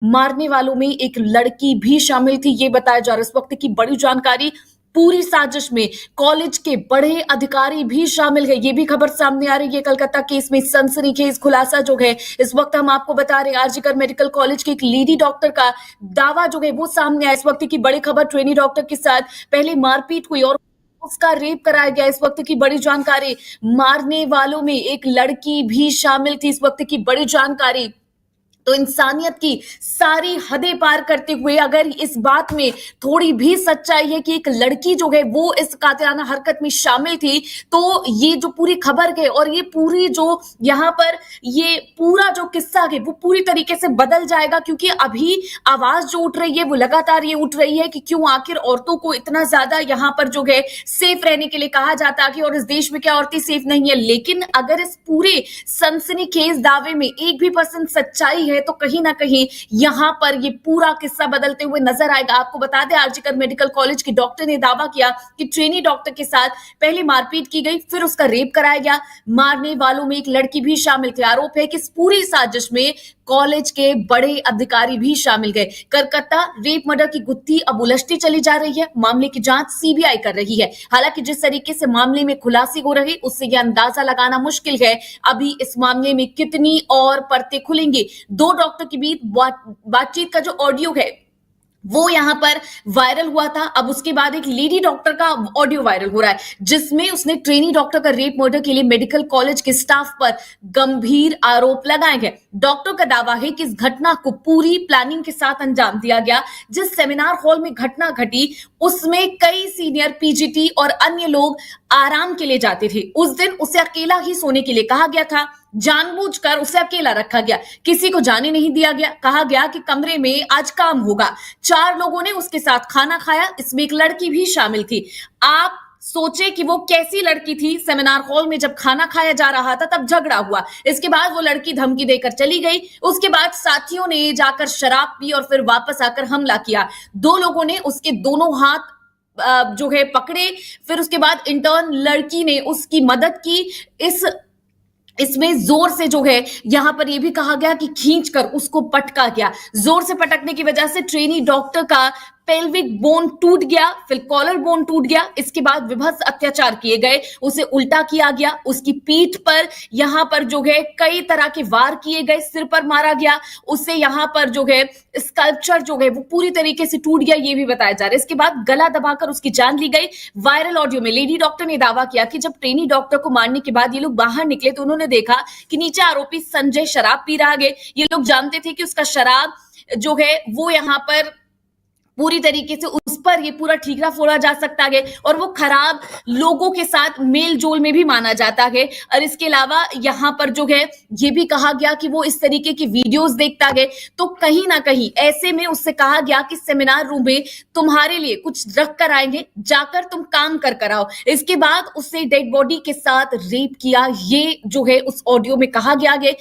मारने वालों में एक लड़की भी शामिल थी, ये बताया जा रहा है। इस वक्त की बड़ी जानकारी, पूरी साजिश में कॉलेज के बड़े अधिकारी भी शामिल है, ये भी खबर सामने आ रही है। कलकत्ता केस में सनसनीखेज खुलासा जो है इस वक्त हम आपको बता रहे हैं। आरजीकर मेडिकल कॉलेज के एक लेडी डॉक्टर का दावा जो है वो सामने आया। इस वक्त की बड़ी खबर, ट्रेनी डॉक्टर के साथ पहले मारपीट हुई और उसका रेप कराया गया। इस वक्त की बड़ी जानकारी, मारने वालों में एक लड़की भी शामिल थी। इस वक्त की बड़ी जानकारी, तो इंसानियत की सारी हदें पार करते हुए अगर इस बात में थोड़ी भी सच्चाई है कि एक लड़की जो है वो इस कातिलाना हरकत में शामिल थी, तो ये जो पूरी खबर है और ये पूरी जो यहाँ पर ये पूरा जो किस्सा है वो पूरी तरीके से बदल जाएगा। क्योंकि अभी आवाज जो उठ रही है वो लगातार ये उठ रही है कि क्यों आखिर औरतों को इतना ज्यादा यहाँ पर जो है सेफ रहने के लिए कहा जाता है और इस देश में क्या औरतें सेफ नहीं है। लेकिन अगर इस पूरे सनसनीखेज दावे में 1% सच्चाई है तो कहीं ना कहीं यहां पर ये पूरा किस्सा बदलते हुए नजर आएगा। आपको बता दें, आरजीकर मेडिकल कॉलेज की डॉक्टर ने दावा किया कि ट्रेनी डॉक्टर के साथ पहले मारपीट की गई, फिर उसका रेप कराया गया। मारने वालों में एक लड़की भी शामिल थी। आरोप है कि इस पूरी साजिश में कॉलेज के बड़े अधिकारी भी शामिल गए। कलकत्ता रेप मर्डर की गुत्थी अब उलझती चली जा रही है। मामले की जांच सीबीआई कर रही है। हालांकि जिस तरीके से मामले में खुलासे हो रहे उससे यह अंदाजा लगाना मुश्किल है अभी इस मामले में कितनी और परतें खुलेंगी। दो डॉक्टर के बीच बातचीत का जो ऑडियो है वो यहां पर वायरल हुआ था। अब उसके बाद एक लेडी डॉक्टर का ऑडियो वायरल हो रहा है जिसमें उसने ट्रेनी डॉक्टर का रेप मर्डर के लिए मेडिकल कॉलेज के स्टाफ पर गंभीर आरोप लगाए हैं। डॉक्टर का दावा है कि इस घटना को पूरी प्लानिंग के साथ अंजाम दिया गया। जिस सेमिनार हॉल में घटना घटी उसमें कई सीनियर पीजीटी और अन्य लोग आराम के लिए जाते थे। उस दिन उसे अकेला ही सोने के लिए कहा गया था। जानबूझकर उसे अकेला रखा गया, किसी को जाने नहीं दिया गया। कहा गया कि कमरे में आज काम होगा। 4 लोगों ने उसके साथ खाना खाया, इसमें एक लड़की भी शामिल थी। आप सोचे कि वो कैसी लड़की थी। सेमिनार हॉल में जब खाना खाया जा रहा था तब झगड़ा हुआ। इसके बाद वो लड़की धमकी देकर चली गई। उसके बाद साथियों ने जाकर शराब पी और फिर वापस आकर हमला किया। 2 लोगों ने उसके दोनों हाथ जो है पकड़े। फिर उसके बाद इंटर्न लड़की ने उसकी मदद की। इसमें जोर से जो है यहां पर यह भी कहा गया कि खींचकर उसको पटका गया। जोर से पटकने की वजह से ट्रेनी डॉक्टर का पेल्विक बोन टूट गया, फिर कॉलर बोन टूट गया। इसके बाद विभत्स अत्याचार किए गए, उसे उल्टा किया गया, उसकी पीठ पर यहां पर जो है कई तरह के वार किए गए, सिर पर मारा गया, उसे यहां पर जो है स्कल्पचर जो है वो पूरी तरीके से टूट गया, ये भी बताया जा रहा है। इसके बाद गला दबाकर उसकी जान ली गई। वायरल ऑडियो में लेडी डॉक्टर ने दावा किया कि जब ट्रेनी डॉक्टर को मारने के बाद ये लोग बाहर निकले तो उन्होंने देखा कि नीचे आरोपी संजय शराब पी रहा है। ये लोग जानते थे कि उसका शराब जो है वो यहां पर पूरी तरीके से उस पर ये पूरा ठीकरा फोड़ा जा सकता है और वो खराब लोगों के साथ मेल जोल में भी माना जाता है। और इसके अलावा यहाँ पर जो है ये भी कहा गया कि वो इस तरीके की वीडियोस देखता है। तो कहीं ना कहीं ऐसे में उससे कहा गया कि सेमिनार रूम में तुम्हारे लिए कुछ रख कर आएंगे, जाकर तुम काम कर आओ। इसके बाद उससे डेड बॉडी के साथ रेप किया, ये जो है उस ऑडियो में कहा गया है।